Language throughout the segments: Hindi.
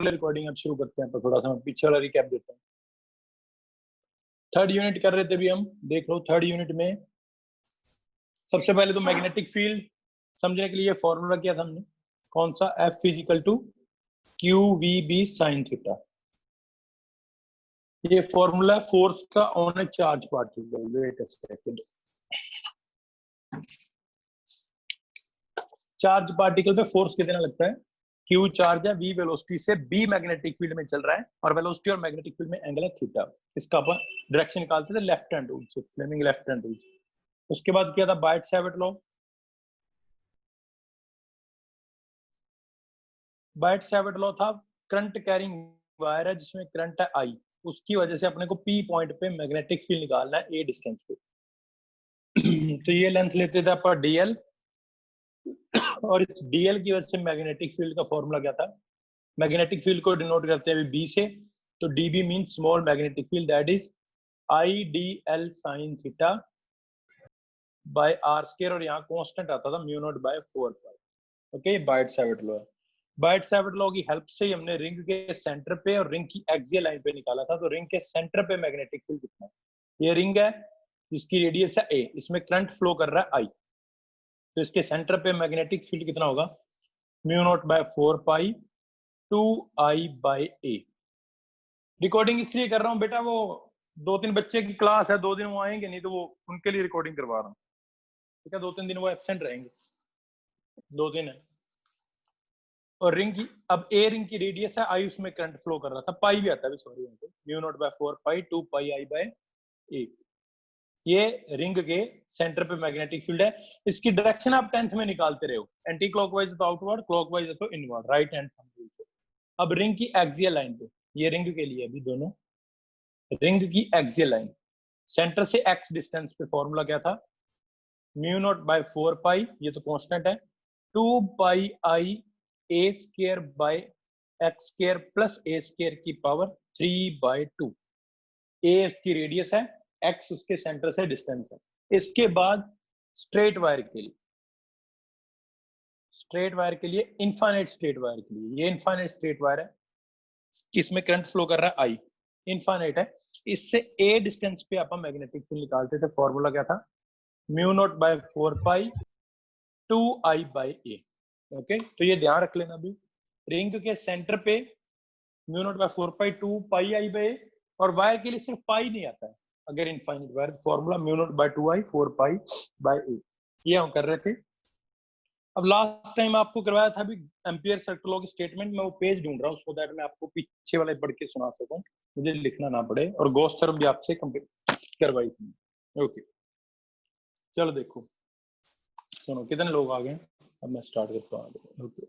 रिकॉर्डिंग अब शुरू करते हैं, तो थोड़ा सा मैं पीछे वाला रिकैप देता हूँ। थर्ड यूनिट कर रहे थे भी हम, देख लो थर्ड यूनिट में सबसे पहले तो मैग्नेटिक फील्ड समझने के लिए फॉर्मूला किया था हमने, कौन सा, F equal to Q V B sine theta. ये फॉर्मूला फोर्स का on a charge particle. Wait a second, charge particle पे फोर्स कितना लगता है, क्यू चार्ज है, वी वेलोसिटी से, बी मैग्नेटिक फील्ड में चल रहा है और वेलोसिटी और मैग्नेटिक फील्ड में एंगल है थीटा। इसका अपन डायरेक्शन निकालते थे लेफ्ट हैंड रूल से, फ्लेमिंग लेफ्ट हैंड रूल से। उसके बाद किया था बायट-सैविट लॉ। बायट-सैविट लॉ था करंट कैरिंग वायर है जिसमें करंट है आई, उसकी वजह से अपने को पी पॉइंट पे मैग्नेटिक फील्ड निकालना है ए डिस्टेंस पे। तो ये लेंथ लेते थे अपन डीएल, और इस डीएल की वजह से मैग्नेटिक फील्ड का फॉर्मूला क्या था, मैग्नेटिक फील्ड को डिनोट करते हैं बी से, तो DB mean small magnetic field, that is I D L sine theta by R square, और यहाँ कांस्टेंट आता था mu not by 4 pi. Okay, Biot Savart law है। बायट-सैविट लॉ की हेल्प से हमने रिंग के सेंटर पे और रिंग की एक्सियल लाइन पे निकाला था। तो रिंग के सेंटर पे मैग्नेटिक फील्ड कितना है, ये रिंग है जिसकी रेडियस है ए, इसमें करंट फ्लो कर रहा है आई, तो इसके सेंटर पे मैग्नेटिक फील्ड कितना होगा, mu naught by 4 pi 2 I by A. Recording इसलिए कर रहा हूँ बेटा, वो 2-3 बच्चे की क्लास है, 2 दिन वो आएंगे नहीं, तो वो उनके लिए रिकॉर्डिंग करवा रहा हूँ, ठीक है। 2-3 दिन वो एब्सेंट रहेंगे, 2 दिन है। और रिंग की, अब ए रिंग की रेडियस है, आई उसमें करंट फ्लो कर रहा था, पाई भी आता है, sorry, mu naught by 4 pi 2 pi I by a. ये रिंग के सेंटर पे मैग्नेटिक फील्ड है। इसकी डायरेक्शन आप 10th में निकालते रहे हो, एंटी क्लॉकवाइज तो आउटवर्ड, क्लॉकवाइज तो inward, right hand thumb rule से। अब रिंग की एक्सियल लाइन पे, ये रिंग के लिए अभी दोनों, रिंग की एक्सियल लाइन सेंटर से एक्स डिस्टेंस पे फॉर्मूला क्या था, म्यू नॉट बाय 4 पाई, ये तो कांस्टेंट है, 2 pi I a square by x square plus a square की पावर 3/2। ए उसकी रेडियस है, एक्स उसके सेंटर से डिस्टेंस है। इसके बाद स्ट्रेट वायर के लिए, स्ट्रेट वायर के लिए, इनफाइनाइट स्ट्रेट वायर के लिए, ये इनफाइनाइट स्ट्रेट वायर है, इसमें करंट फ्लो कर रहा है आई, इनफाइनाइट है, इससे ए डिस्टेंस पे अपन मैग्नेटिक फील्ड निकालते थे, फॉर्मूला क्या था, mu not by 4 pi 2 I by A. Okay, तो ये ध्यान रख लेना भी, रिंग के सेंटर पे mu naught by 4 pi 2 pi I by ए, और वायर के लिए सिर्फ पाई नहीं आता है अगर infinite wire, formula mu not by 2 I 4 pi by a. ये हम कर रहे थे। अब लास्ट टाइम आपको करवाया था भी एम्पियर सर्किल लॉ की स्टेटमेंट, मैं वो पेज ढूंढ रहा हूँ सो दैट मैं आपको पीछे वाले पढ़ के सुना सकूं, मुझे लिखना ना पड़े, और गॉस थ्योरम भी आपसे कंप्लीट करवाई थी। ओके, चलो देखो, सुनो कितने लोग आ गए, अब मैं स्टार्ट करता हूँ। ओके,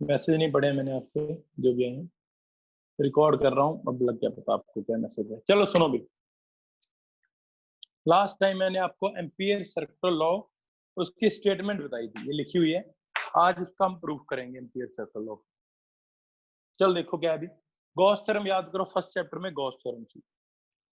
मैसेज नहीं पढ़े मैंने आपके जो भी आए, रिकॉर्ड कर रहा हूँ, अब लग गया पता आपको क्या मैसेज है। चलो सुनो भी, लास्ट टाइम मैंने आपको एम्पियर सर्किल लॉ उसकी स्टेटमेंट बताई थी, ये लिखी हुई है, आज इसका हम प्रूफ करेंगे एम्पियर सर्किल लॉ। चल देखो क्या है अभी, गॉस थ्योरम याद करो, फर्स्ट चैप्टर में गॉस थ्योरम थी।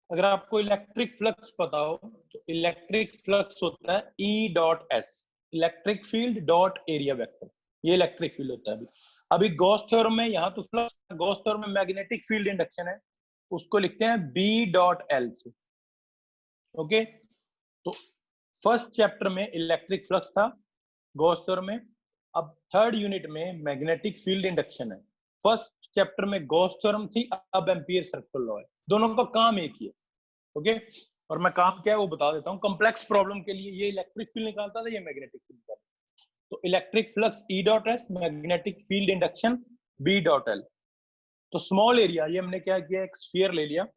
अगर आपको इलेक्ट्रिक फ्लक्स पता हो तो इलेक्ट्रिक फ्लक्स होता है ई dot S, electric field dot area vector, ये इलेक्ट्रिक फील्ड होता है। अभी गॉस थ्योरम में, यहाँ तो फ्लक्स, गॉस थ्योरम में मैग्नेटिक फील्ड इंडक्शन है, उसको लिखते हैं बी डॉट एल से। ओके, तो फर्स्ट चैप्टर में इलेक्ट्रिक फ्लक्स था गॉस थ्योरम में, अब थर्ड यूनिट में मैग्नेटिक फील्ड इंडक्शन है। फर्स्ट चैप्टर में गॉस थ्योरम थी, अब एम्पियर सर्किल लॉ है, दोनों का काम एक ही है। ओके, और मैं काम क्या है वो बता देता हूँ। कॉम्प्लेक्स प्रॉब्लम के लिए ये इलेक्ट्रिक फील्ड निकालता था, ये मैग्नेटिक फील्ड निकालता था। तो electric flux E dot S, magnetic field induction B dot L. तो स्मॉल एरिया, ये हमने क्या किया, एक स्फीयर ले लिया,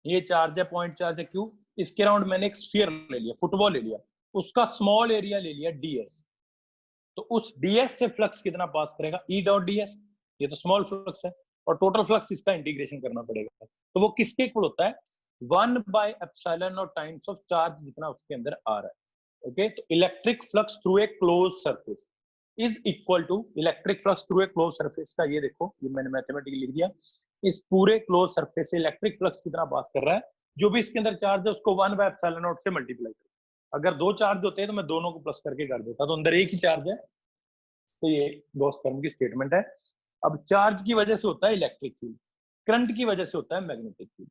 ये चार्ज है, पॉइंट चार्ज है क्यू, इसके अराउंड मैंने एक स्फीयर ले लिया, फुटबॉल ले लिया, उसका स्मॉल एरिया ले लिया डीएस। तो उस डीएस से फ्लक्स कितना पास करेगा, ई डॉट डीएस, ये तो स्मॉल फ्लक्स है, और टोटल फ्लक्स इसका इंटीग्रेशन करना पड़ेगा, तो वो किसके इक्वल होता है, 1/एप्सिलॉन टाइम्स ऑफ चार्ज जितना उसके अंदर आ रहा है। ओके, तो electric flux through a close surface is equal to, electric flux through a close surface का, ये देखो, ये मैंने मैथमेटिकली लिख दिया, इस पूरे क्लोज सरफेस से इलेक्ट्रिक फ्लक्स कितना पास कर रहा है, जो भी इसके अंदर चार्ज है उसको 1/एप्सिलॉन से मल्टीप्लाई करो। अगर 2 चार्ज होते हैं तो मैं दोनों को प्लस करके कर देता, तो अंदर एक ही चार्ज है। तो ये गॉस थ्योरम की स्टेटमेंट है। अब चार्ज की वजह से होता है इलेक्ट्रिक फील्ड, करंट की वजह से होता है मैग्नेटिक फील्ड।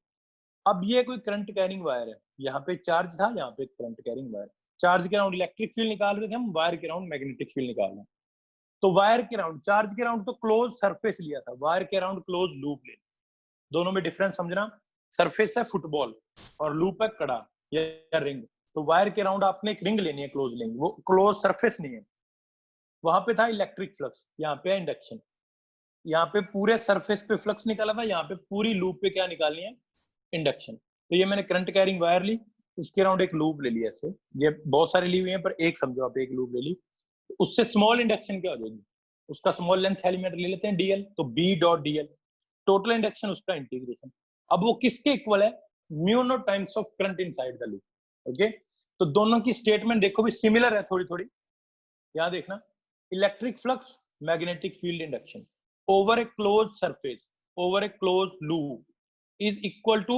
अब ये कोई करंट कैरिंग वायर है, यहाँ पे चार्ज था, यहाँ पे करंट कैरिंग वायर, चार्ज के अराउंड इलेक्ट्रिक फील्ड निकाल रहे थे हम, वायर के अराउंड मैग्नेटिक फील्ड निकाल रहे हैं। तो वायर के अराउंड, चार्ज के अराउंड तो क्लोज सरफेस लिया था, वायर के अराउंड क्लोज लूप ले, दोनों में डिफरेंस समझना। सरफेस है फुटबॉल और लूप है कड़ा या रिंग। तो वायर के अराउंड आपने एक रिंग लेनी है, क्लोज लेंगे, वो क्लोज सरफेस नहीं है। वहां पे था इलेक्ट्रिक फ्लक्स, यहाँ पे इंडक्शन। यहाँ पे पूरे सरफेस पे फ्लक्स निकाला था, यहाँ पे पूरी लूप पे क्या निकालनी है, इंडक्शन। तो ये मैंने करंट कैरिंग वायर ली, इसके अराउंड एक लूप ले लिया ऐसे, ये बहुत सारी ली हुई है पर एक समझो आप, एक लूप ले ली। उससे स्मॉल इंडक्शन क्या हो जाएगी, उसका स्मॉल लेंथ एलिमेंट ले लेते हैं डीएल, तो B dot DL, total induction उसका इंटीग्रेशन। अब वो किसके इक्वल है, mu naught times of current inside the loop. Okay, तो दोनों की स्टेटमेंट देखो भी सिमिलर है थोड़ी थोड़ी, यहाँ देखना, electric flux magnetic field induction over a closed surface, over a closed loop is equal to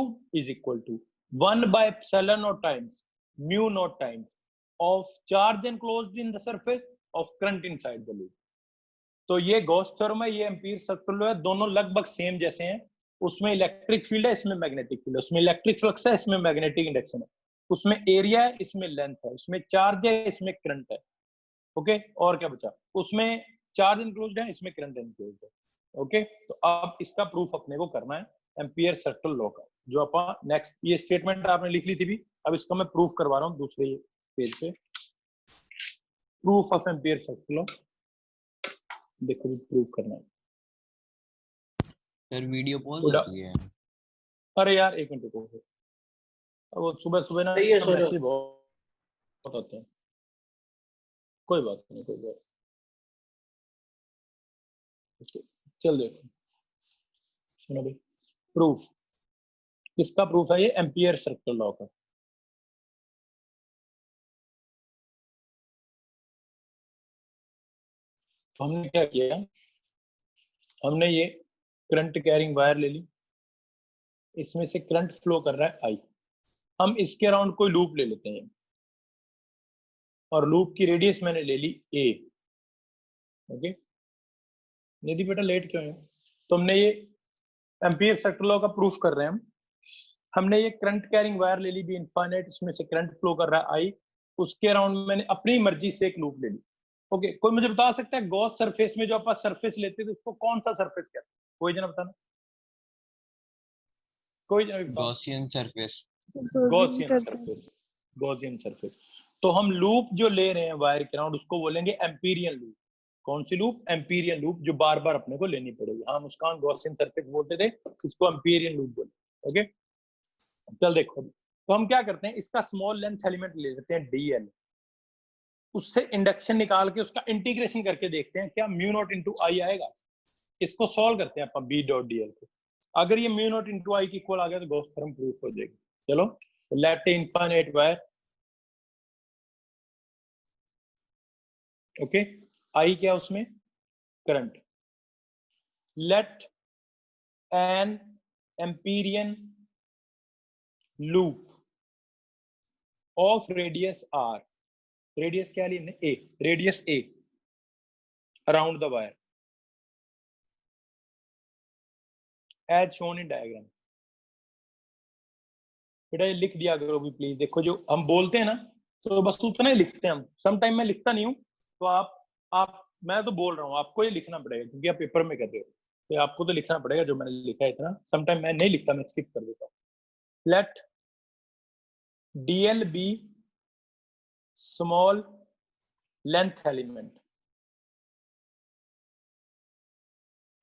1 by epsilon naught times mu naught times of charge enclosed in the surface of current inside the loop. तो ये गॉस थ्योरम है, ये एम्पीयर सर्कुलर है, दोनों लगभग सेम जैसे हैं। उसमें इलेक्ट्रिक फील्ड है, इसमें मैग्नेटिक फील्ड है, उसमें इलेक्ट्रिक फ्लक्स है, इसमें मैग्नेटिक इंडक्शन है, उसमें एरिया है, इसमें लेंथ है, उसमें चार्ज है, इसमें करंट है। ओके, और क्या बचा, उसमें चार्ज इंक्लूड है, इसमें करंट इंक्लूड है। ओके, तो अब इसका प्रूफ अपने को करना है एम्पियर सर्कल लॉ का, जो अपन नेक्स्ट, ये स्टेटमेंट आपने लिख ली थी भी, अब इसका मैं प्रूफ करवा रहा हूँ दूसरे पेज पे, proof of ampere circle law. देखो भी प्रूफ करना है सर, वीडियो पॉज हो गई है। अरे यार एक मिनट रुको, वो सुबह सुबह ना मैसेज बहुत आते हैं, कोई बात नहीं, कोई बात। चल देखो, सुनो भाई, प्रूफ, किसका प्रूफ है ये, एम्पियर सर्कल लॉ का। तो हमने क्या किया, हमने ये करंट कैरिंग वायर ले ली, इसमें से करंट फ्लो कर रहा है आई, हम इसके अराउंड कोई लूप ले लेते हैं, और लूप की रेडियस मैंने ले ली ए। ओके, निधि बेटा लेट क्यों है, तो हमने ये एम्पियर सर्कल लॉ का प्रूफ कर रहे हैं हम। हमने ये करंट कैरिंग वायर ले ली भी इनफाइनाइट, इसमें से करंट फ्लो कर रहा है आई, उसके अराउंड मैंने अपनी मर्जी से एक लूप ले ली। ओके, कोई मुझे बता सकता है गॉस सरफेस में जो आप सरफेस लेते थे उसको कौन सा सरफेस कहते हैं, कोई जना बताना, कोई जना बताओ। Gaussian surface. Gaussian surface, Gaussian surface. तो हम लूप जो ले रहे हैं वायर के अराउंड उसको बोलेंगे एम्पीरियन लूप। कौन सी लूप, एम्पीरियन लूप, जो बार बार अपने को लेनी पड़ेगी। हाँ मुस्कान, गॉसियन सरफेस बोलते थे, इसको एम्पीरियन लूप बोलते। ओके, चल देखो, तो हम क्या करते हैं, इसका स्मॉल लेंथ एलिमेंट ले लेते हैं डीएल, उससे इंडक्शन निकाल के उसका इंटीग्रेशन करके देखते हैं क्या म्यू नॉट इंटू आई आएगा। इसको सॉल्व करते हैं अपन बी डॉट डीएल को, अगर ये म्यू नॉट इंटू आई की इक्वल आ गया तो गॉस थ्योरम प्रूफ हो जाएगी। चलो, let infinite wire, okay, I क्या उसमें, current, let an empyrean loop of radius r, radius क्या ली हमने, a, radius A around the wire as shown in diagram. बेटा ये लिख दिया करो भी प्लीज, देखो जो हम बोलते हैं ना तो बस उतना ही लिखते हैं हम, सम टाइम मैं लिखता नहीं हूँ, तो आप मैं तो बोल रहा हूँ, आपको ये लिखना पड़ेगा क्योंकि आप पेपर में कर रहे हो, तो आपको तो लिखना पड़ेगा जो मैंने लिखा है इतना, सम टाइम मैं नहीं लिखता, मैं स्किप कर देता हूँ। Let DL be small length element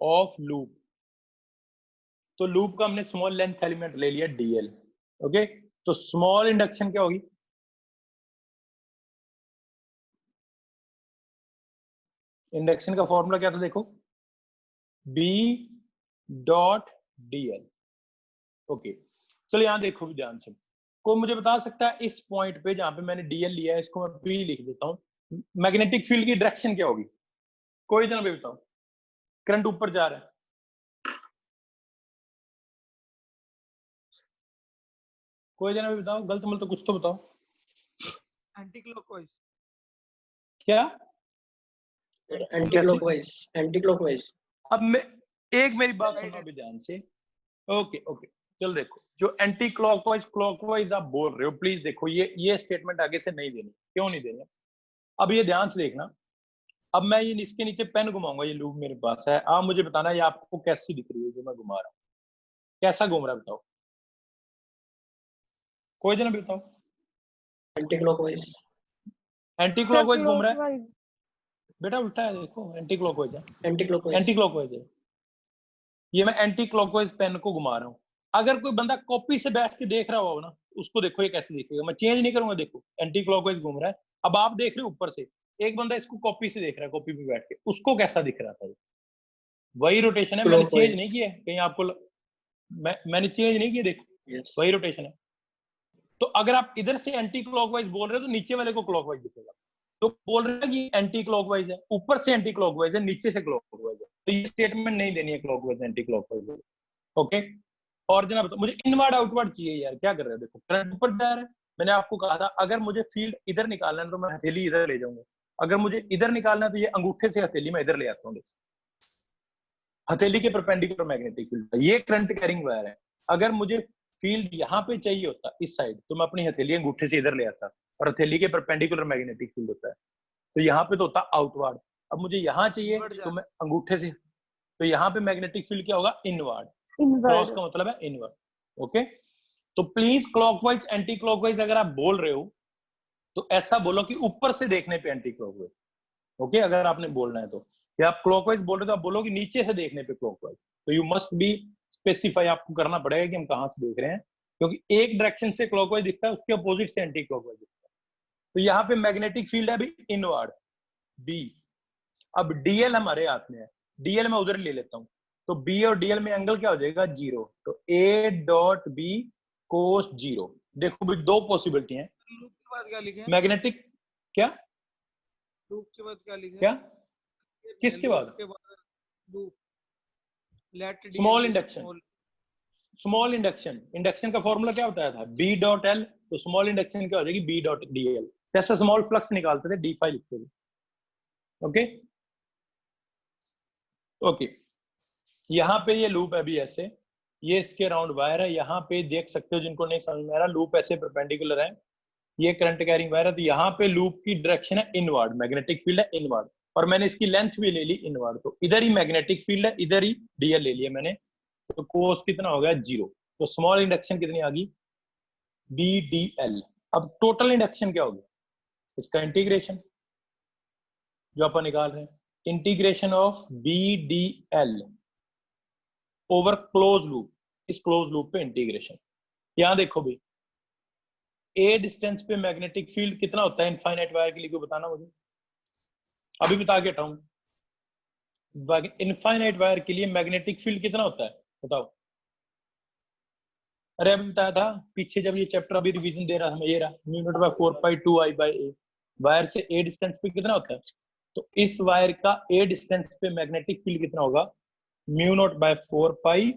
of loop, तो लूप का हमने स्मॉल लेंथ एलिमेंट ले लिया डीएल। ओके, तो स्मॉल इंडक्शन क्या होगी, इंडक्शन का फॉर्मूला क्या था देखो, बी डॉट डीएल। ओके, चलो यहां देखो भी ध्यान से, कोई मुझे बता सकता है इस पॉइंट पे जहां पे मैंने डीएल लिया है, इसको मैं बी लिख देता हूँ, मैग्नेटिक फील्ड की डायरेक्शन क्या होगी, कोई जना भी बताओ, करंट ऊपर जा रहा है, कोई जना भी बताओ, गलत मलत कुछ तो बताओ। एंटी क्लॉकवाइज, क्या, एंटी क्लॉकवाइज, एंटी क्लॉकवाइज, अब मैं एक मेरी बात सुनो अभी ध्यान से। ओके ओके, चल देखो, जो एंटी क्लॉकवाइज आप बोल रहे हो, प्लीज देखो ये स्टेटमेंट आगे से नहीं देनी। क्यों नहीं देनी? अब ये ध्यान से देखना। अब मैं ये इसके नीचे पेन घुमाऊंगा, ये लूप मेरे पास है। आप मुझे बताना ये आपको कैसी दिख रही है जो मैं घुमा रहा हूँ, कैसा घूम रहा है बताओ, कोई जना बताओ। Anti clockwise. एंटी क्लॉकवाइज घूम रहा है बेटा, उल्टा है देखो, एंटी क्लॉकवाइज है। एंटी क्लॉकवाइज, एंटी क्लॉकवाइज है। ये मैं एंटी क्लॉकवाइज पेन को घुमा रहा हूँ। अगर कोई बंदा कॉपी से बैठ के देख रहा हो ना, उसको देखो ये कैसे दिखेगा। मैं चेंज नहीं करूंगा, देखो एंटी क्लॉकवाइज घूम रहा है। अब आप देख रहे हो ऊपर से, एक बंदा इसको कॉपी से देख रहा है, कॉपी पे बैठ के, उसको कैसा दिख रहा था? ये वही रोटेशन है, मैंने चेंज नहीं किया है कहीं आपको मैंने चेंज नहीं किया, देखो वही रोटेशन है। तो अगर आप इधर से एंटी क्लॉकवाइज बोल रहे हो तो नीचे वाले को क्लॉकवाइज दिखेगा। तो बोल रहे हैं कि एंटी क्लॉकवाइज है, ऊपर से एंटी क्लॉकवाइज है, नीचे से क्लॉकवाइज है। तो ये स्टेटमेंट नहीं देनी है क्लॉकवाइज एंटी क्लॉकवाइज। ओके, और जनाब बताओ, मुझे इनवर्ड आउटवर्ड चाहिए यार, क्या कर रहे हो? देखो करंट ऊपर जा रहा है। मैंने आपको कहा था अगर मुझे फील्ड इधर निकालना है तो मैं हथेली इधर ले जाऊंगा, अगर मुझे इधर निकालना है तो ये अंगूठे से हथेली में इधर ले आता हूँ। हथेली के परपेंडिकुलर मैग्नेटिक फील्ड, ये करंट कैरिंग वायर है। अगर मुझे फील्ड यहाँ पे चाहिए होता इस साइड, तो मैं अपनी हथेली अंगूठे से इधर ले आता, और हथेली के परपेंडिकुलर मैग्नेटिक फील्ड होता है, तो यहाँ पे तो होता आउटवर्ड। अब मुझे यहाँ चाहिए तो मैं अंगूठे से, तो यहाँ पे मैग्नेटिक फील्ड क्या होगा? इनवर्ड। क्रॉस का मतलब है इनवर्ड। ओके, तो प्लीज क्लॉकवाइज एंटी क्लॉकवाइज अगर आप बोल रहे हो तो ऐसा बोलो कि ऊपर से देखने पे एंटी क्लॉकवाइज। ओके, अगर आपने बोलना है तो, या आप क्लॉकवाइज बोल रहे हो तो आप बोलो कि नीचे से देखने पे क्लॉकवाइज। तो यू मस्ट बी स्पेसिफाई, आपको करना पड़ेगा कि हम कहां से देख रहे हैं, क्योंकि एक डायरेक्शन से क्लॉकवाइज दिखता है, उसके अपोजिट से एंटी क्लॉकवाइज दिखता है। तो यहाँ पे मैग्नेटिक फील्ड है अभी इनवर्ड बी। अब डीएल हमारे हाथ में है, डीएल मैं उधर ले लेता हूँ, तो बी और डीएल में एंगल क्या हो जाएगा? जीरो। तो A dot B cos zero. देखो भाई दो पॉसिबिलिटी है। लूप के बाद क्या लिखे? मैग्नेटिक क्या? लूप के बाद क्या लिखे? क्या? किसके बाद? Loop. Let small induction. Small induction, induction का फॉर्मूला क्या होता था? B dot L. तो स्मॉल इंडक्शन क्या हो जाएगी? B dot D L. जैसा स्मॉल फ्लक्स निकालते थे डी फाई लिखते थे। ओके ओके, यहाँ पे ये लूप है अभी ऐसे, ये इसके राउंड वायर है। यहाँ पे देख सकते हो, जिनको नहीं समझ में आ रहा, लूप ऐसे परपेंडिकुलर है, ये करंट कैरिंग वायर है। तो यहाँ पे लूप की डायरेक्शन है इनवर्ड, मैग्नेटिक फील्ड है इनवर्ड, और मैंने इसकी लेंथ भी ले ली इनवर्ड। तो इधर ही मैग्नेटिक फील्ड है, इधर ही डीएल ले लिया मैंने। तो कोस कितना हो गया? जीरो। तो स्मॉल इंडक्शन कितनी आ गई? B D L. अब टोटल इंडक्शन क्या होगी? इसका इंटीग्रेशन जो अपन निकाल रहे हैं, integration of B D L over close loop, इस क्लोज लूप पे इंटीग्रेशन। यहां देखो भाई, ए डिस्टेंस पे मैग्नेटिक फील्ड कितना होता है इनफाइनाइट वायर के लिए? कोई बताना मुझे, अभी बता के हटाऊं। इनफाइनाइट वायर के लिए मैग्नेटिक फील्ड कितना होता है बताओ? अरे अभी बताया था पीछे, जब ये चैप्टर अभी रिवीजन दे रहा था मैं, ये रहा mu naught by 4 pi 2 I by A. Wire से ए डिस्टेंस पे कितना होता है? तो इस वायर का ए डिस्टेंस पे मैग्नेटिक फील्ड कितना होगा? Mu naught by 4 pi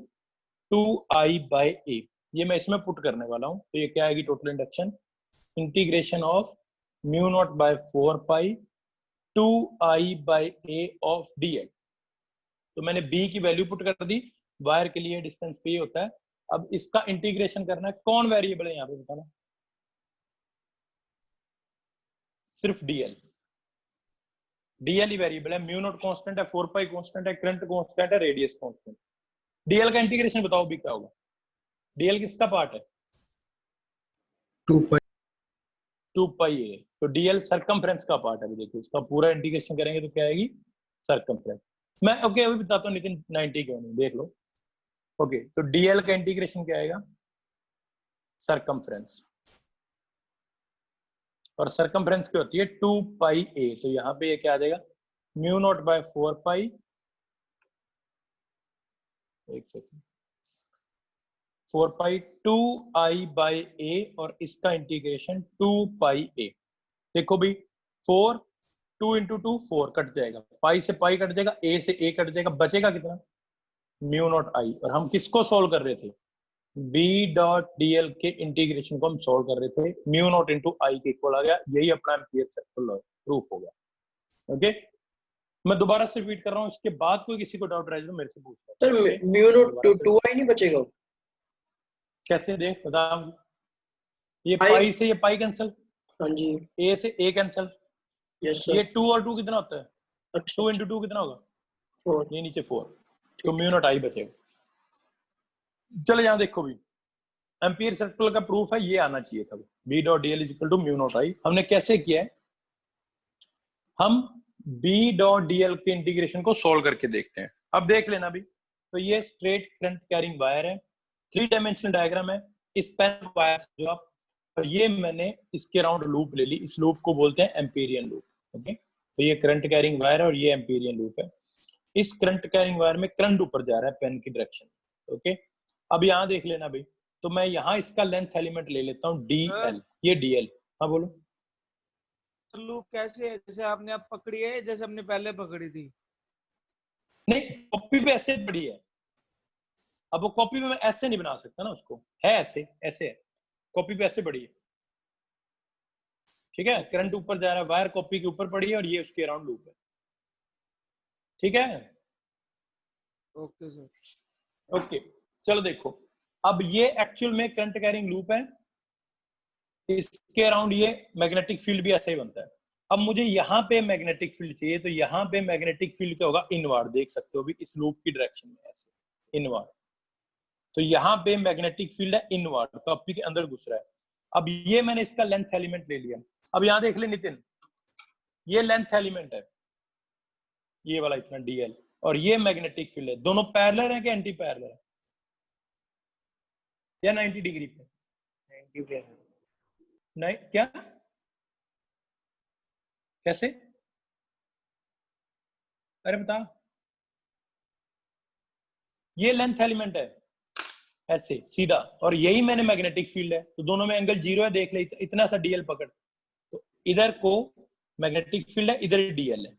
2 I by a. ये मैं इसमें पुट करने वाला हूं। तो ये क्या आएगी? Total induction integration of mu not by 4 pi 2 I by A of D L. तो मैंने बी की वैल्यू पुट कर दी, वायर के लिए डिस्टेंस पे होता है। अब इसका इंटीग्रेशन करना है। कौन वेरिएबल है यहाँ पे बताना? सिर्फ डीएल। डीएल ही वेरिएबल है। म्यू नॉट कांस्टेंट है, 4 पाई कांस्टेंट है, करंट कांस्टेंट है, रेडियस कांस्टेंट। डीएल का इंटीग्रेशन बताओ भी क्या होगा? डीएल किसका पार्ट है? 2 पाई ए। तो डीएल सरकमफ्रेंस का पार्ट है। देखिए इसका पूरा इंटीग्रेशन करेंगे तो क्या आएगी? सरकमफ्रेंस। मैं ओके अभी बताता हूँ, लेकिन 90 क्यों नहीं, देख लो। ओके, तो डीएल का इंटीग्रेशन क्या आएगा? सरकमफ्रेंस। और सरकमफ्रेंस क्या होती है? 2 पाई ए। तो यहाँ पे ये क्या आ जाएगा? म्यू नॉट बाय 4 पाई, एक सेकेंड, 4 पाई 2 आई बाय ए, और इसका इंटीग्रेशन 2 पाई ए। देखो भाई 4, 2 इंटू 2 4 कट जाएगा, पाई से पाई कट जाएगा, ए से ए कट जाएगा, बचेगा कितना? Mu not I. और हम किसको सॉल्व कर रहे थे? बी डॉट डीएल के इंटीग्रेशन को हम सॉल्व कर रहे थे। म्यू नॉट इंटू आई के इक्वल आ गया। यही अपना एम्पियर सर्कल प्रूफ हो गया। ओके, मैं दोबारा से रिपीट कर रहा हूँ, इसके बाद कोई किसी को डाउट रह जाए तो मेरे से पूछ लो। सर म्यू नॉट 2i नहीं बचेगा? कैसे देख बता, ये I- पाई से ये पाई कैंसिल, हाँ जी, ए से ए कैंसिल, यस सर। ये 2 और 2 कितना होता है? अच्छा 2 into 2 कितना होगा? 4। ये नीचे 4, तो म्यू नॉट आई बचेगा। चले यहाँ देखो भी, एम्पियर सर्कल का प्रूफ है, ये आना चाहिए था, B dot D l is equal to mu not I. हमने कैसे किया है, हम बी डॉट डी एल के इंटीग्रेशन को सोल्व करके देखते हैं। अब देख लेना भी, तो ये स्ट्रेट करंट कैरिंग वायर है, 3 डायमेंशनल डायग्राम है, इस पेन वायर जो आप, और ये मैंने इसके अराउंड लूप ले ली, इस लूप को बोलते हैं एम्पीरियन लूप। ओके, तो ये करंट कैरिंग वायर है और ये एम्पीरियन लूप है। इस करंट कैरिंग वायर में करंट ऊपर जा रहा है पेन की डायरेक्शन। ओके, अब यहाँ देख लेना भाई, तो मैं यहाँ इसका लेंथ एलिमेंट ले लेता हूँ DL, ये DL। हाँ बोलो। लूप कैसे है, जैसे आपने अब पकड़ी है, जैसे हमने पहले पकड़ी थी? नहीं, कॉपी पे ऐसे पड़ी है, अब वो कॉपी पे मैं ऐसे नहीं बना सकता ना उसको, है ऐसे, ऐसे है, कॉपी पे ऐसे पड़ी है। ठीक है, करंट ऊपर जा रहा है, वायर कॉपी के ऊपर पड़ी है और ये उसके अराउंड लूप है। ठीक है, ओके सर। ओके, चलो देखो, अब ये एक्चुअल में करंट कैरिंग लूप है, इसके अराउंड ये मैग्नेटिक फील्ड भी ऐसे ही बनता है। अब मुझे यहाँ पे मैग्नेटिक फील्ड चाहिए, तो यहाँ पे मैग्नेटिक फील्ड क्या होगा, इनवर्ड, देख सकते हो भी इस लूप की डायरेक्शन में ऐसे इनवर्ड, तो यहाँ पे मैग्नेटिक फील्ड है इनवर्ड, कॉपी के अंदर घुस रहा है। अब ये मैंने इसका लेंथ एलिमेंट ले लिया। अब यहाँ देख ले नितिन, ये लेंथ एलिमेंट है, ये वाला इतना DL, और ये मैग्नेटिक फील्ड है, दोनों पैरेलल है कि एंटी पैरेलल है, या 90 डिग्री पे? 90 पे है। नहीं, क्या कैसे, अरे बता, ये लेंथ एलिमेंट है ऐसे सीधा, और यही मैंने मैग्नेटिक फील्ड है, तो दोनों में एंगल 0 है, देख ले, इतना सा DL पकड़, तो इधर को मैग्नेटिक फील्ड है, इधर DL है,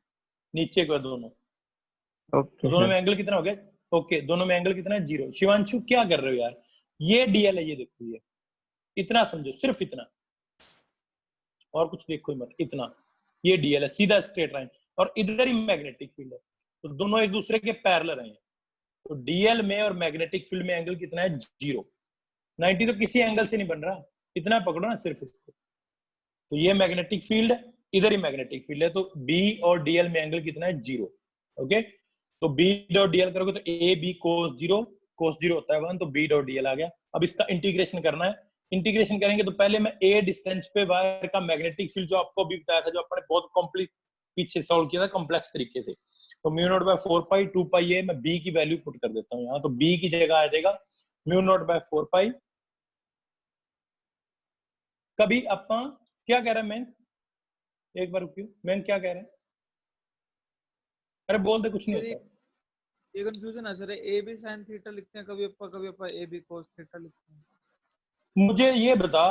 नीचे को दोनों, तो दोनों में एंगल कितना हो गया? ओके, दोनों में एंगल कितना है? 0। शिवांशु क्या कर रहे हो यार, ये DL है, ये देखो, ये इतना समझो, सिर्फ इतना, और कुछ देखो मत, इतना, ये DL है, सीधा स्ट्रेट लाइन, और इधर ही मैग्नेटिक फील्ड है, तो दोनों एक दूसरे के पैरेलल हैं। तो DL में और मैग्नेटिक फील्ड में एंगल कितना है? 0। 90 तो किसी एंगल से नहीं बन रहा, इतना पकड़ो ना सिर्फ इसको, तो ये मैग्नेटिक फील्ड है, इधर ही मैग्नेटिक फील्ड है, तो B और DL में एंगल कितना है? 0। ओके, तो B डॉट DL करोगे तो AB cos 0, cos 0 होता है 1, तो B डॉट DL आ गया। अब इसका इंटीग्रेशन करना है, इंटीग्रेशन करेंगे तो पहले मैं A डिस्टेंस पे वायर का मैग्नेटिक फील्ड जो आपको अभी बताया था, जो आपने बहुत कॉम्प्लीट पीछे सॉल्व किया था कॉम्प्लेक्स तरीके से, तो mu naught by 4 pi 2 pi ए, मैं B की वैल्यू पुट कर देता हूँ यहाँ, तो B की जगह आ जाएगा म्यू नॉट बाय 4 पाई, कभी अपना क्या कह रहा है मैं, एक बार रुकियो, मैं क्या कह रहे हैं, अरे बोल दे, कुछ नहीं होता। ये कंफ्यूजन है sir, A B sin theta लिखते हैं कभी अपा ए बी cos थीटा लिखते हैं। मुझे ये बता,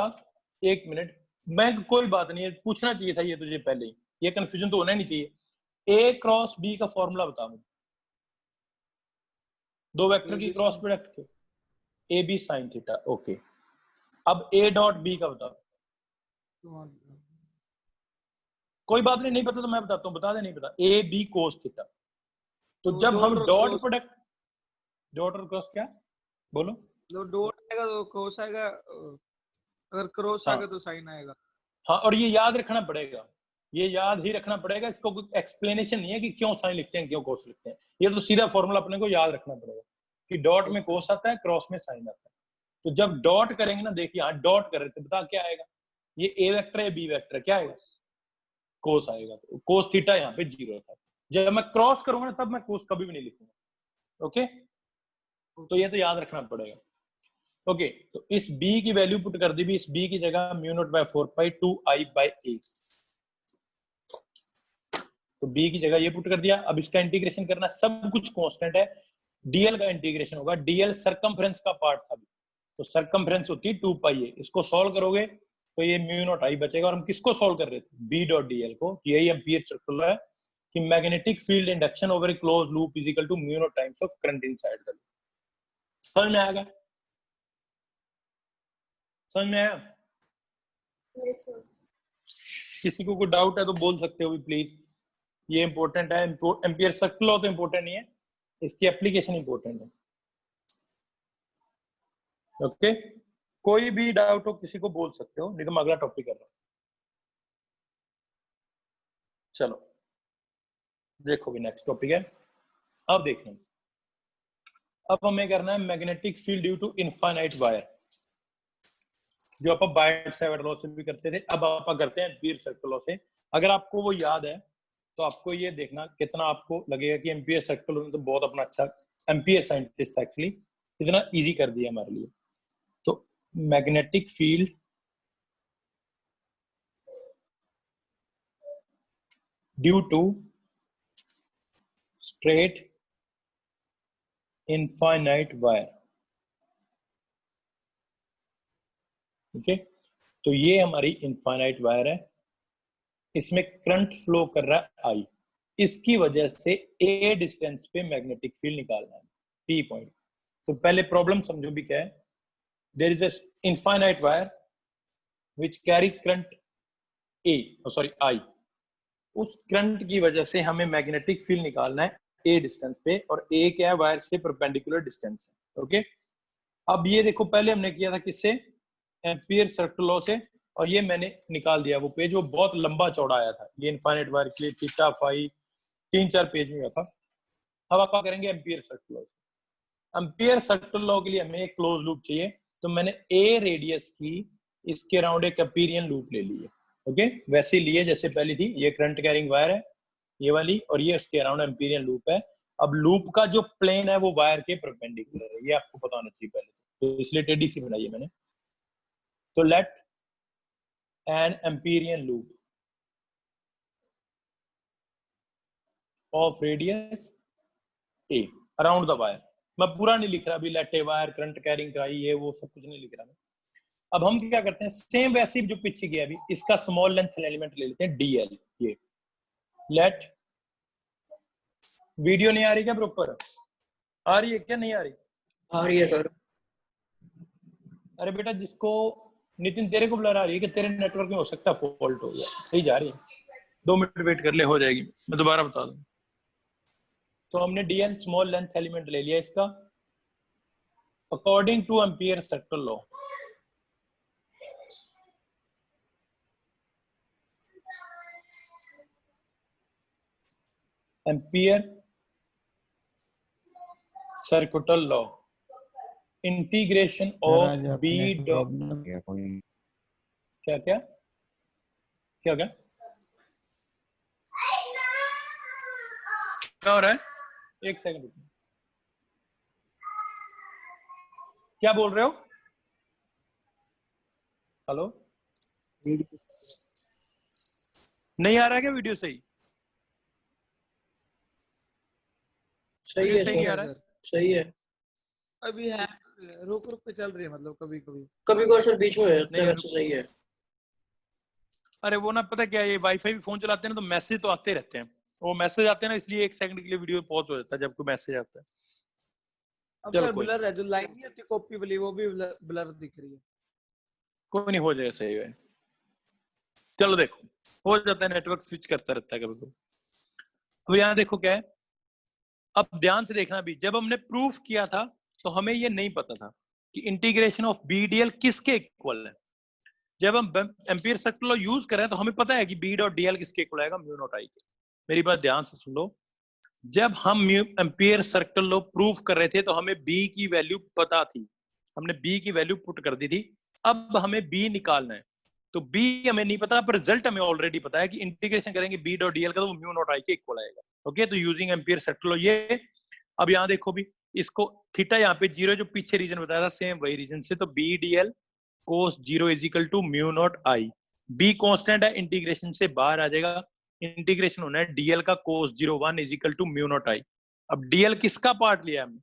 एक मिनट, मैं कोई बात नहीं है, पूछना चाहिए था ये तुझे पहले ही, ये कंफ्यूजन तो होना ही नहीं चाहिए। A क्रॉस B का फॉर्मूला बता मुझे, दो वेक्टर की cross product, A B sine theta. Okay, अब A डॉट B का बता, कोई बात नहीं, नहीं पता तो मैं बताता हूँ, बता दे, नहीं पता, ए बी कोस थीटा। तो जब हम डॉट प्रोडक्ट, डॉट और क्रॉस क्या बोलो, जो डॉट आएगा तो cos आएगा, अगर क्रॉस हाँ, आएगा तो साइन आएगा। हाँ, और ये याद रखना पड़ेगा, ये याद ही रखना पड़ेगा, इसको कोई एक्सप्लेनेशन नहीं है कि क्यों साइन लिखते हैं, क्यों कोस लिखते हैं, ये तो सीधा फॉर्मूला अपने को याद रखना पड़ेगा कि डॉट में कोस आता है, क्रॉस में साइन आता है। तो जब डॉट करेंगे ना, देखिए यहाँ डॉट कर रहे थे, बता क्या आएगा, ये ए वेक्टर है, बी वेक्टर, क्या आएगा? कोस आएगा, तो कोस थीटा यहाँ पे 0 था। जब मैं क्रॉस करूंगा ना, तब मैं कोस कभी भी नहीं लिखूंगा। ओके, तो ये तो याद रखना पड़ेगा। ओके, तो इस b की वैल्यू पुट कर दी भी, इस b की जगह mu not by 4 pi 2i बाय a, तो b की जगह ये पुट कर दिया। अब इसका इंटीग्रेशन करना, सब कुछ कांस्टेंट है, dl का इंटीग्रेशन होगा, dl सर्कमफ्रेंस का पार्ट था, तो सर्कमफ्रेंस होती है 2 पाई a, इसको सॉल्व करोगे तो ये म्यू नॉट i बचेगा। और हम किसको सॉल्व कर रहे थे? b डॉट dl को, यही एम्पियर सर्कुलर है कि magnetic field induction over a close loop is equal to mu naught times of current inside the loop. समझ में आएगा? समझ में आया? yes sir। किसी को कोई डाउट है तो बोल सकते हो भी प्लीज। ये इंपॉर्टेंट है। एम्पियर सर्कुलर लॉ तो इंपॉर्टेंट नहीं है, इसकी एप्लीकेशन इंपॉर्टेंट है। ओके, कोई भी डाउट हो किसी को बोल सकते हो, नहीं तो मैं अगला टॉपिक कर रहा हूं। चलो देखो भी नेक्स्ट टॉपिक है। अब देखना, अब हमें करना है magnetic field due to infinite wire, जो आप बायट-सैवर्ट लॉ से भी करते थे, अब आप करते हैं एम्पियर सर्कुलर लॉ से। अगर आपको वो याद है तो आपको ये देखना कितना आपको लगेगा कि एम्पियर सर्कुलर लॉ ने तो बहुत अपना अच्छा, एम्पियर साइंटिस्ट एक्चुअली इतना इजी कर दिया हमारे लिए। तो magnetic field due to straight infinite wire, ठीक है। तो ये हमारी इनफाइनाइट वायर है, इसमें करंट फ्लो कर रहा है आई, इसकी वजह से ए डिस्टेंस पे मैग्नेटिक फील्ड निकालना है पी पॉइंट। तो पहले प्रॉब्लम समझो भी क्या है। There is a infinite wire which carries current A, sorry I, उस करंट की वजह से हमें मैग्नेटिक फील्ड निकालना है ए डिस्टेंस पे, और ए क्या है, वायर से परपेंडिकुलर डिस्टेंस है। ओके, अब ये देखो पहले हमने किया था किससे, एम्पियर सर्कुलर लॉ से, और ये मैंने निकाल दिया वो पेज, वो बहुत लंबा चौड़ा आया था ये इनफाइनाइट वायर के लिए, थीटा फाई 3-4 पेज में था। अब आप क्या करेंगे, ampere circular law. Ampere circular law के लिए हमें एक क्लोज लूप चाहिए, तो मैंने ए रेडियस की इसके अराउंड एक एम्पीरियन लूप ले ली है। ओके, वैसे लिए जैसे पहली थी, ये करंट कैरिंग वायर है ये वाली, और ये उसके अराउंड एम्पीरियन लूप है। अब लूप का जो प्लेन है वो वायर के परपेंडिकुलर है, ये आपको पता होना चाहिए पहले, तो इसलिए टेढ़ी सी बनाई है मैंने। तो let an empyrean loop of radius A around the wire, मैं पूरा नहीं लिख रहा अभी, let a wire current carrying कराई, ये वो सब कुछ नहीं लिख रहा मैं। अब हम क्या करते हैं, सेम वैसे जो पीछे गया अभी, इसका स्मॉल लेंथ एलिमेंट ले लेते हैं डीएल। ये लेट, वीडियो नहीं आ रही क्या प्रॉपर, आ रही है क्या, नहीं आ रही? आ रही है सर। अरे बेटा जिसको, नितिन तेरे को ब्लर आ रही है कि तेरे नेटवर्क में हो सकता है फॉल्ट हो गया, सही जा रही है? 2 मिनट वेट कर ले, हो जाएगी, मैं दोबारा बता दूं। तो हमने डीएल स्मॉल लेंथ एलिमेंट ले लिया इसका, according to ampere circular law. Ampere circular law, integration of B dot, क्या क्या क्या क्या क्या हो रहा है, एक सेकंड, क्या बोल रहे हो? हेलो, नहीं आ रहा है क्या वीडियो सही? सही है सही आ रहा सर, है? सही है। अभी है, रुक रुक के चल रही है, मतलब कभी कभी कभी कभार सर बीच में हो जाता है, नहीं, वैसे सही है। अरे वो ना पता क्या है, ये वाईफाई भी फोन चलाते हैं ना, तो मैसेज तो आते रहते हैं, वो मैसेज आते हैं ना, इसलिए 1 सेकंड के लिए वीडियो पॉज हो जाता है जब कोई मैसेज आता है। अब चलो सर कोई ब्लर है, जो लाइन नहीं होती कॉपी वाली, वो भी ब्लर दिख रही है। कोई नहीं, हो जाएगा सही है। चलो देखो, हो जाता है, नेटवर्क स्विच करता रहता है कभी कभी। अब यहाँ देखो क्या है, अब ध्यान से देखना भी, जब हमने प्रूफ किया था तो हमें ये नहीं पता था कि इंटीग्रेशन ऑफ बीडीएल किसके इक्वल है। जब हम एम्पियर सर्कुलर लॉ यूज कर रहे हैं तो हमें पता है कि बी डॉट डीएल किसके इक्वल आएगा, म्यू नॉट आई के। मेरी बात ध्यान से सुन लो, जब हम एम्पियर सर्कुलर लॉ प्रूफ कर रहे थे तो हमें बी की वैल्यू पता थी, हमने बी की वैल्यू पुट कर दी थी। अब हमें बी निकालना है, तो बी हमें नहीं पता, पर रिजल्ट हमें ऑलरेडी पता है कि इंटीग्रेशन करेंगे बी डॉट डीएल का तो वो म्यू नॉट आई के इक्वल आएगा। ओके, तो यूजिंग एम्पियर सर्कुलर लॉ ये। अब यहाँ देखो भी, इसको थीटा यहाँ पे 0, जो पीछे रीजन बताया था सेम वही रीजन से, तो B DL cos 0 is equal to mu not I. B constant है, इंटीग्रेशन से बाहर आ जाएगा, इंटीग्रेशन होना है डीएल का cos 0 1 is equal to mu not I. अब डीएल किसका पार्ट लिया हमने,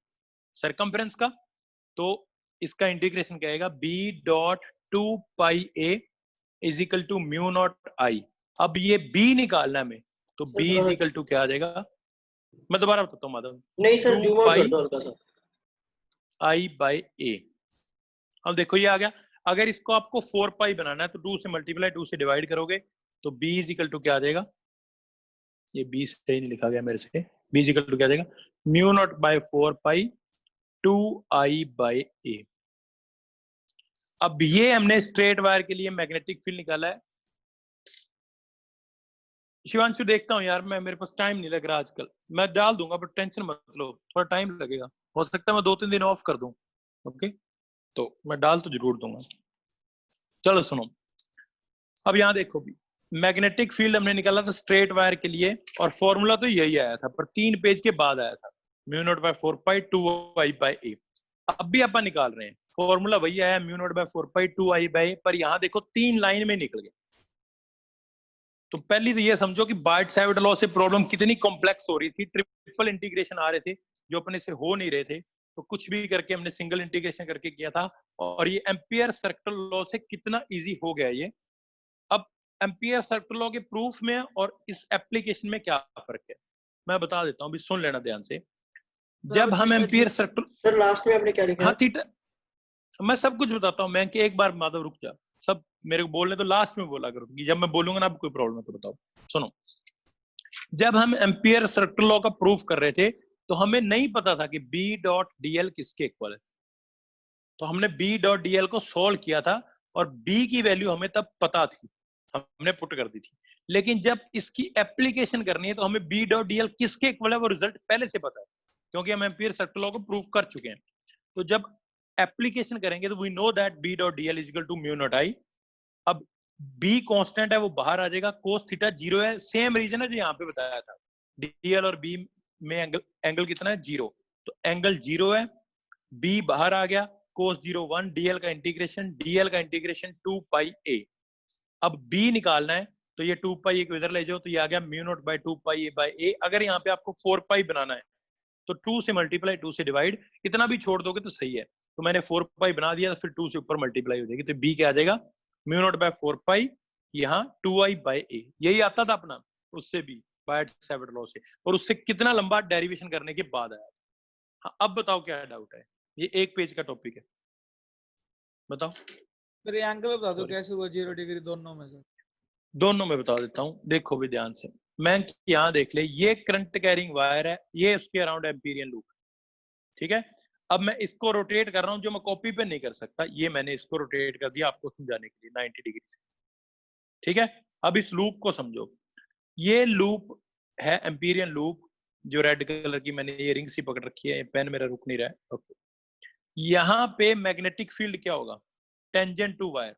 सरकमफ्रेंस का, तो इसका इंटीग्रेशन क्या आएगा, B dot 2 pi a is equal to mu not I. अब ये बी निकालना है हमें, तो बी इज इक्वल टू क्या आ जाएगा, मैं दोबारा बताता हूँ माधव, नहीं सर, 2 जूम आउट पाई कर दो हल्का सा। आई बाई ए। अब देखो ये आ गया। अगर इसको आपको 4 पाई बनाना है तो 2 से मल्टीप्लाई 2 से डिवाइड करोगे, तो b इज इक्वल टू क्या आ जाएगा, ये बी सही नहीं लिखा गया मेरे से, बी इक्वल टू क्या आ जाएगा, mu naught by 4 pi 2i bye ए। अब ये हमने स्ट्रेट वायर के लिए मैग्नेटिक फील्ड निकाला है। शिवांशु देखता हूँ यार, मैं मेरे पास टाइम नहीं लग रहा आजकल, मैं डाल दूंगा बट टेंशन मत लो, थोड़ा टाइम लगेगा, हो सकता है मैं 2-3 दिन ऑफ कर दूं। ओके, तो मैं डाल तो जरूर दूंगा। चलो सुनो, अब यहाँ देखो भी, मैग्नेटिक फील्ड हमने निकाला था स्ट्रेट वायर के लिए, और फॉर्मूला तो यही आया था, पर 3 पेज के बाद आया था, mu not by 4 pi 2i bye ए। अब भी अपन निकाल रहे हैं, फॉर्मूला वही आया, mu naught by 4 pi 2i bye ए, पर यहाँ देखो 3 लाइन में निकल गया। तो पहली तो ये समझो कि बार्ट-साविट लॉ से प्रॉब्लम कितनी कॉम्प्लेक्स हो रही थी, ट्रिपल इंटीग्रेशन आ रहे थे जो अपने से हो नहीं रहे थे, तो कुछ भी करके हमने सिंगल इंटीग्रेशन करके किया था, और ये एम्पियर सर्कल लॉ से कितना इजी हो गया ये। अब एम्पियर सर्कल लॉ के प्रूफ में और इस एप्लीकेशन में क्या फर्क है, मैं बता देता हूँ, भी सुन लेना ध्यान से। जब हम एम्पियर सर्कल, सर लास्ट में आपने क्या लिखा हाँ है? थीटा, मैं सब कुछ बताता हूँ, मैं कि एक बार माधव रुक जा, सब मेरे को बोलने तो लास्ट में बोला करो, जब मैं बोलूंगा ना, अब कोई प्रॉब्लम है तो बताओ। सुनो, जब हम एम्पियर सर्कल लॉ का प्रूफ कर रहे थे, तो हमें नहीं पता था कि B डॉट DL किसके इक्वल है, तो हमने B डॉट DL को सोल्व किया था, और B की वैल्यू हमें तब पता थी, हमने पुट कर दी थी। लेकिन जब इसकी एप्लीकेशन करनी है, तो हमें B डॉट DL किसके इक्वल है वो रिजल्ट पहले से पता है, क्योंकि हम एम्पियर सर्कल लॉ को प्रूफ कर चुके हैं। तो जब एप्लीकेशन करेंगे तो we know that B dot DL is equal to mu naught I। अब B कांस्टेंट है, वो बाहर आ जाएगा, कोस थीटा 0 है, सेम रीजन है जो यहाँ पे बताया था, DL और B में एंगल कितना है, 0, तो एंगल 0 है, B बाहर आ गया, कोस 0 1, DL का इंटीग्रेशन 2 पाई A। अब B निकालना है, तो ये 2 पाई को इधर ले जाओ, तो ये आ गया mu not by 2 pi A by A। अगर यहाँ पे आपको 4 पाई बनाना है, तो 2 से मल्टीप्लाई, 2 से डिवाइड, इतना भी छोड़ दोगे तो सही है, तो मैंने 4 पाई बना दिया, तो फिर 2 से ऊपर मल्टीप्लाई हो जाएगी, तो B क्या आ जाएगा, म्यू नॉट बाय 4 पाई, यहाँ 2i बाय A। यही आता था अपना, उससे भी बार्ट-साविट लॉ से, और उससे कितना लंबा डेरिवेशन करने के बाद आया था। हाँ, अब बताओ क्या डाउट है, ये एक पेज का टॉपिक है, बताओ। फिर ये एंगल बता दो Sorry. कैसे हुआ 0 डिग्री दोनों में से। दोनों में बता देता हूँ, देखो भी ध्यान से, मैं यहाँ देख ले, ये करंट कैरिंग वायर है, ये उसके अराउंड एम्पीरियन लूप, ठीक है। अब मैं इसको रोटेट कर रहा हूँ, जो मैं कॉपी पे नहीं कर सकता, ये मैंने इसको रोटेट कर दिया आपको समझाने के लिए 90 डिग्री से, ठीक है। अब इस लूप को समझो, ये लूप है एम्पीरियन लूप, जो रेड कलर की मैंने ये रिंग सी पकड़ रखी है, पेन मेरा रुक नहीं रहा है, ओके। यहाँ पे मैग्नेटिक फील्ड क्या होगा, टेंजेंट टू वायर,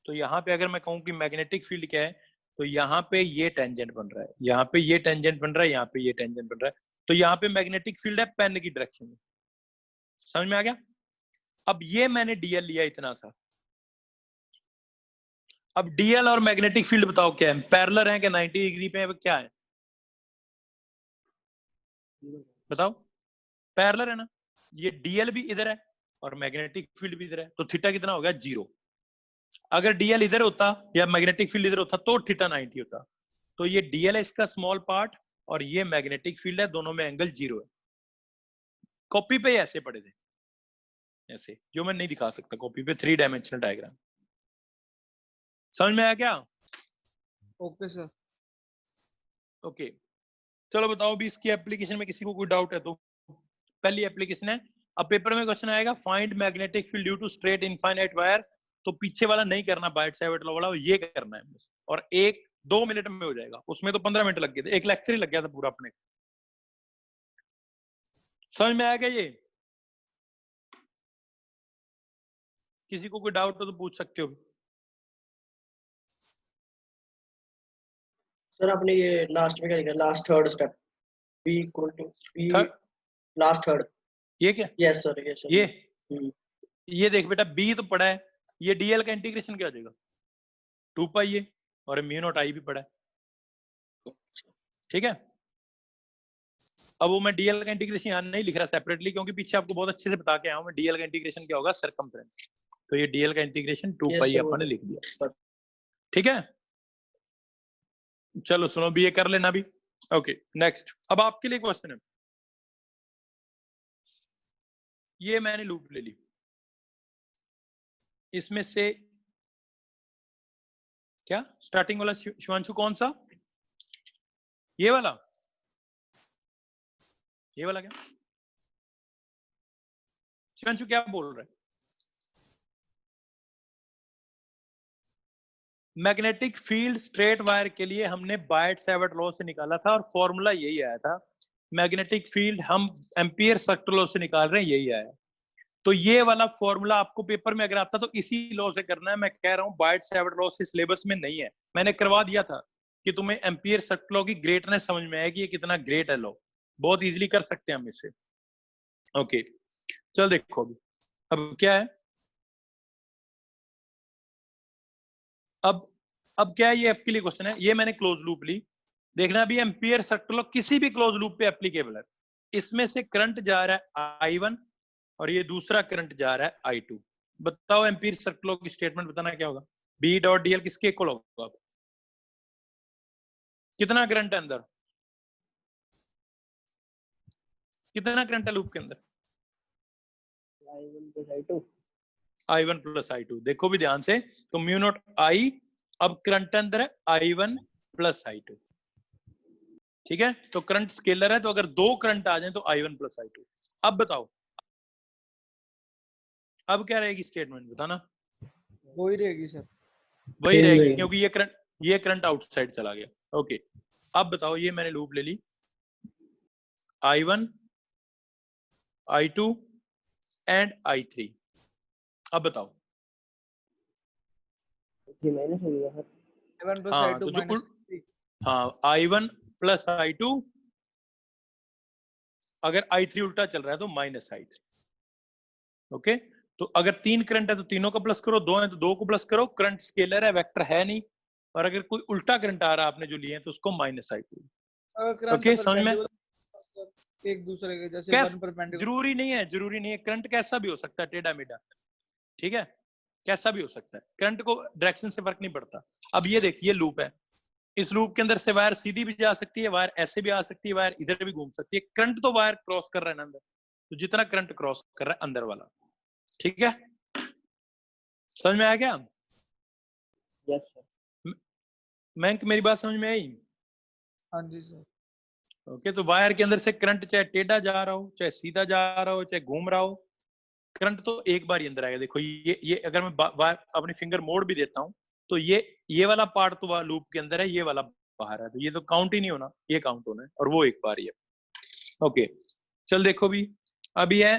तो यहाँ पे अगर मैं कहूँ कि मैग्नेटिक फील्ड क्या है, तो यहाँ पे ये टेंजेंट बन रहा है, यहाँ पे ये टेंजेंट बन रहा है, यहाँ पे ये टेंजेंट बन रहा है, तो यहाँ पे मैग्नेटिक फील्ड है पेन की डायरेक्शन में, समझ में आ गया। अब ये मैंने डीएल लिया इतना सा, अब डीएल और मैग्नेटिक फील्ड बताओ क्या है, पैरेलल है कि 90 डिग्री पे है, क्या है बताओ, पैरेलल है ना, ये डीएल भी इधर है और मैग्नेटिक फील्ड भी इधर है, तो थीटा कितना हो गया 0। अगर डीएल इधर होता या मैग्नेटिक फील्ड इधर होता तो थीटा 90 होता, तो ये डीएल है इसका स्मॉल पार्ट, और ये मैग्नेटिक फील्ड है, दोनों में एंगल 0 है। कॉपी पे ऐसे पड़े थे, ऐसे, जो मैं नहीं दिखा सकता कॉपी पे, 3 डायमेंशनल डायग्राम, समझ में आया क्या? Okay sir. ओके, चलो बताओ भी इसकी एप्लीकेशन में किसी को कोई डाउट है तो। पहली एप्लीकेशन है, अब पेपर में क्वेश्चन आएगा find magnetic field due to straight infinite wire, तो पीछे वाला नहीं करना, बार्ट-साविट लॉ वाला, ये करना है बस, और 1-2 मिनट में हो जाएगा, उसमें तो 15 मिनट लग गए थे, एक लेक्चर ही लग गया था पूरा अपने। समझ में आया क्या ये? किसी को कोई डाउट हो तो पूछ सकते हो। सर आपने ये लास्ट में क्या लिखा, last third step, B equal to B, third, last third, ये क्या, यस सर, यस सर। ये देख बेटा, बी तो पड़ा है, ये डीएल का इंटीग्रेशन क्या हो जाएगा 2 पाई है, और म्यू नॉट आई भी पड़ा है, ठीक है। अब वो मैं डीएल का इंटीग्रेशन यहाँ नहीं लिख रहा सेपरेटली, क्योंकि पीछे आपको बहुत अच्छे से बता के आया हूं मैं, डीएल का इंटीग्रेशन क्या होगा, सरकमफ्रेंस, तो ये डीएल का इंटीग्रेशन 2 पाई अपन ने लिख दिया, ठीक है। चलो सुनो भी, ये कर लेना भी, ओके। नेक्स्ट, अब आपके लिए क्वेश्चन है, ये मैंने लूप ले ली, इसमें से क्या स्टार्टिंग वाला शिवांशु कौन सा, ये वाला क्या शिवांशु क्या बोल रहे हैं? मैग्नेटिक फील्ड स्ट्रेट वायर के लिए हमने बायट-सैवर्ट लॉ से निकाला था और फॉर्मूला यही आया था। मैग्नेटिक फील्ड हम एम्पियर सर्कुलर लॉ से निकाल रहे हैं, यही आया। तो ये वाला फॉर्मूला आपको पेपर में अगर आता तो इसी लॉ से करना है। मैं कह रहा हूँ बायट-सैवर्ट लॉ से सिलेबस में नहीं है, मैंने करवा दिया था कि तुम्हें एम्पियर सर्कुलर लॉ की ग्रेटनेस समझ में आएगी, ये कितना ग्रेट है लॉ, बहुत इजीली कर सकते हैं हम इसे। ओके चल देखो अब क्या है, अब क्या है, ये आपके लिए क्वेश्चन है, ये मैंने क्लोज लूप ली। देखना अभी एम्पियर सर्कुलर किसी भी क्लोज लूप पे एप्लीकेबल है। इसमें से करंट जा रहा है I1 और ये दूसरा करंट जा रहा है I2। बताओ एम्पियर सर्कुलर की स्टेटमेंट बताना क्या होगा। B डॉट DL किसके इक्वल होगा? कितना करंट है अंदर, कितना करंट है लूप के अंदर? I1 plus I2। देखो भी ध्यान से, तो म्यू नॉट I, अब करंट अंदर है I1 प्लस I2। ठीक है, तो करंट स्केलर है, तो अगर दो करंट आ जाए तो I1 प्लस I2। अब बताओ अब क्या रहेगी स्टेटमेंट, बताना। वही रहेगी सर, वही रहेगी क्योंकि ये करंट आउटसाइड चला गया। ओके अब बताओ, ये मैंने लूप ले ली, I1 I2 एंड I3। अब बताओ I1 plus हाँ I2 तो जो minus 3। हाँ I1 प्लस I2, अगर I3 उल्टा चल रहा है तो माइनस I3। ओके तो अगर तीन करंट है तो तीनों का प्लस करो, दो है तो दो को प्लस करो, करंट स्केलर है, वेक्टर है नहीं। और अगर कोई उल्टा करंट आ रहा है आपने जो लिए हैं तो उसको माइनस I3। अगर करंट ओके समझ में? एक दूसरे के जैसे कैस वन परपेंडिकुलर, जरूरी नहीं है, करंट कैसा भी हो सकता है, टेढ़ा मेढ़ा, ठीक है, कैसा भी हो सकता है, करंट को डायरेक्शन से फर्क नहीं पड़ता। अब ये देखिए लूप है, इस लूप के अंदर से वायर सीधी भी जा सकती है, वायर ऐसे भी आ सकती है, वायर इधर भी घूम सकती है। करंट तो वायर क्रॉस कर रहा है ना अंदर, तो जितना करंट क्रॉस कर रहा है अंदर वाला, ठीक है, समझ में आया क्या? Yes sir. मैं मेरी बात समझ में आई? हाँ जी सर। ओके तो वायर के अंदर से करंट चाहे टेढ़ा जा रहा हो, चाहे सीधा जा रहा हो, चाहे घूम रहा हो, करंट तो एक बार ही अंदर आएगा। देखो ये अगर मैं वायर अपनी फिंगर मोड़ भी देता हूँ तो ये वाला पार्ट तो लूप के अंदर है, ये वाला बाहर है, तो ये तो काउंट ही नहीं होना, ये काउंट होना है, और वो एक बार ही है। ओके चल देखो भी, अभी है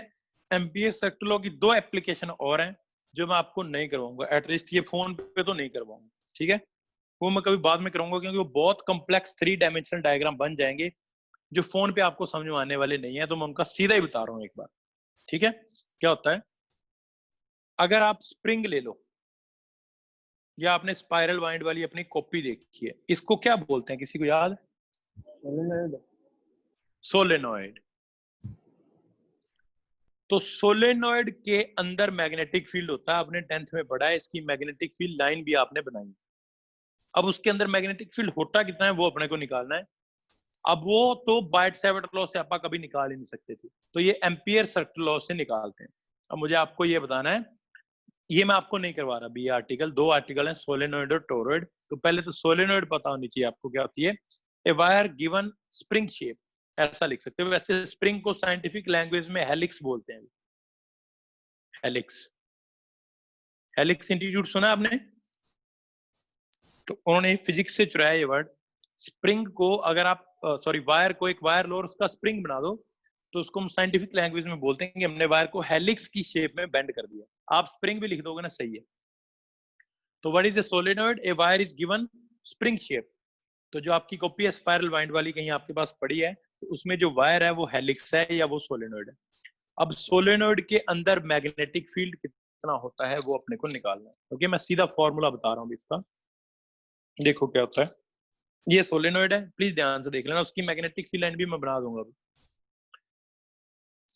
एम्पियर सर्कुलर लॉ की दो एप्लीकेशन और हैं जो मैं आपको नहीं करवाऊंगा, एटलीस्ट ये फोन पे तो नहीं करवाऊंगा, ठीक है, वो मैं कभी बाद में कराऊंगा क्योंकि वो बहुत कॉम्प्लेक्स 3 डायमेंशनल डायग्राम बन जाएंगे जो फोन पे आपको समझ में आने वाले नहीं है, तो मैं उनका सीधा ही बता रहा हूँ एक बार। ठीक है, क्या होता है, अगर आप स्प्रिंग ले लो या आपने स्पाइरल वाइंड वाली अपनी कॉपी देखी है, इसको क्या बोलते हैं, किसी को याद? सोलेनॉइड। तो सोलेनॉइड के अंदर मैग्नेटिक फील्ड होता है, आपने 10th में पढ़ा है, इसकी मैग्नेटिक फील्ड लाइन भी आपने बनाई। अब उसके अंदर मैग्नेटिक फील्ड होता कितना है वो अपने को निकालना है। अब वो तो बायट-सैवर्ट लॉ से आप कभी निकाल ही नहीं सकते थे, तो ये एम्पियर सर्कुलर लॉ से निकालते हैं। अब मुझे आपको ये बताना है, ये मैं आपको नहीं करवा रहा, ये आर्टिकल, दो आर्टिकल हैं, सोलेनॉइड और टोरॉइड। तो पहले तो सोलेनॉइड पता होनी चाहिए आपको क्या होती है। A wire given spring shape, ऐसा लिख सकते हो। वैसे स्प्रिंग को साइंटिफिक लैंग्वेज में हेलिक्स बोलते हैं। हेलिक्स, हेलिक्स इंस्टीट्यूट सुना आपने? तो उन्होंने फिजिक्स से चुराया ये वर्ड। स्प्रिंग को अगर आप सॉरी वायर को, एक वायर लो और उसका स्प्रिंग बना दो, तो उसको हम साइंटिफिक लैंग्वेज में बोलते हैं कि हमने वायर को हेलिक्स की शेप में बेंड कर दिया। आप स्प्रिंग भी लिख दोगे ना, सही है। तो what is a solenoid? A wire is given spring shape. तो जो आपकी कॉपी है स्पाइरल वाइंड वाली कहीं आपके पास पड़ी है, तो उसमें जो वायर है वो हेलिक्स है या वो सोलेनॉइड है। अब सोलेनॉइड के अंदर मैग्नेटिक फील्ड कितना होता है वो अपने को निकालना है। ओके मैं सीधा फॉर्मूला बता रहा हूँ इसका, देखो क्या होता है। ये सोलेनॉइड है, प्लीज ध्यान से देख लेना, उसकी मैग्नेटिक फील्ड लाइन भी मैं बना दूंगा अभी।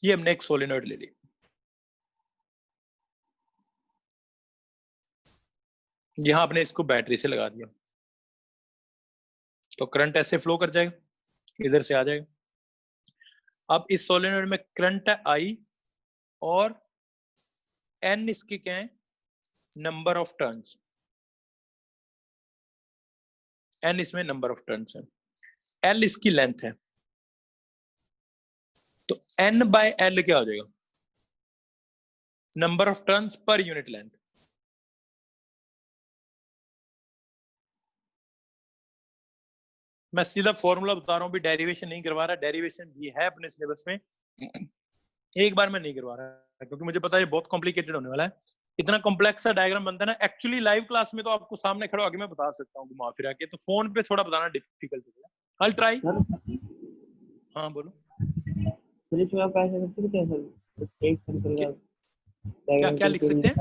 ये हमने एक सोलेनॉइड ले ली, यहां आपने इसको बैटरी से लगा दिया, तो करंट ऐसे फ्लो कर जाएगा, इधर से आ जाएगा। अब इस सोलेनॉइड में करंट है I और N इसके क्या है, नंबर ऑफ टर्न्स, N इसमें नंबर ऑफ टर्न्स है। L इसकी लेंथ है, तो N बाय L क्या हो जाएगा? Number of turns per unit length. मैं सीधा फॉर्मूला बता रहा हूँ, भी डेरिवेशन नहीं करवा रहा, डेरिवेशन भी है अपने सिलेबस में, एक बार मैं नहीं करवा रहा क्योंकि मुझे पता है ये बहुत कॉम्प्लिकेटेड होने वाला है। इतना कॉम्प्लेक्स सा डायग्राम बनता है ना, एक्चुअली लाइव क्लास में तो आपको सामने खड़ा होकर मैं बता सकता हूँ घुमा फिरा के, तो फोन पे थोड़ा बताना डिफिकल्ट हो गया। I'll try। हाँ बोलो। फिर आप ऐसे करते क्या सर, एक सर्कल का क्या क्या लिख सकते हैं?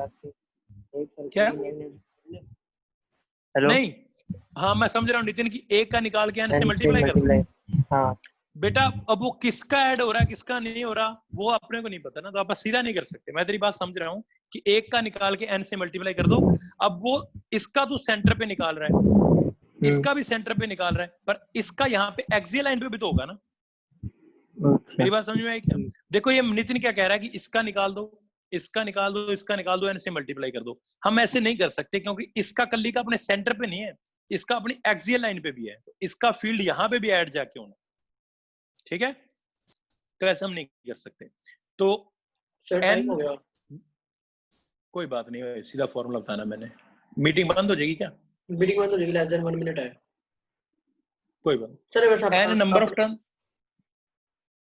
क्या? हेलो नहीं, हाँ मैं समझ रहा हूँ नितिन की एक का निकाल के n से मल्टीप्लाई कर दो। हाँ बेटा अब वो किसका ऐड हो रहा है किसका नहीं हो रहा वो अपने को नहीं पता ना, तो आप सीधा नहीं कर सकते। मैं तेरी बात समझ रहा हूँ कि एक का निकाल के n से मल्टीप्लाई कर दो। अब वो इसका तो सेंटर पे निकाल रहा है, इसका भी सेंटर पे निकाल रहा है, पर इसका यहाँ पे एक्सियल लाइन पे भी तो होगा ना। मेरी बात समझ में आई क्या? देखो ये नितिन क्या कह रहा है कि इसका निकाल दो, इसका निकाल दो, इसका निकाल दो, n से मल्टीप्लाई कर दो। हम ऐसे नहीं कर सकते क्योंकि इसका कल्ली का अपने सेंटर पे नहीं है, इसका अपनी एक्सियल लाइन पे भी है, तो इसका फील्ड यहाँ पे भी ऐड जाके होना, ठीक है? तो ऐसा हम नहीं कर सकते। तो सर टाइम हो n, गया। कोई बात नहीं, सीधा फॉर्मूला बताना मैंने। मीटिंग बंद हो जाएगी क्या? मीटिंग बंद हो जाएगी, लेस देन 1 मिनट है। कोई बात सर बस आप n number of turn.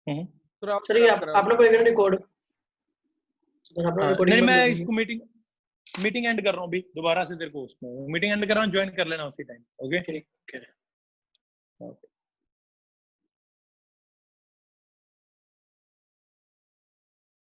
Sir ये आपने कोई करना रिकॉर्ड सर आपने रिकॉर्डिंग नहीं, बंद मैं कर दी। इसको मीटिंग एंड कर रहा हूँ अभी, दोबारा से तेरे को उसमें मीटिंग एंड कर रहा हूँ, ज्वाइन कर लेना उसी टाइम। ओके ठीक है। ओके।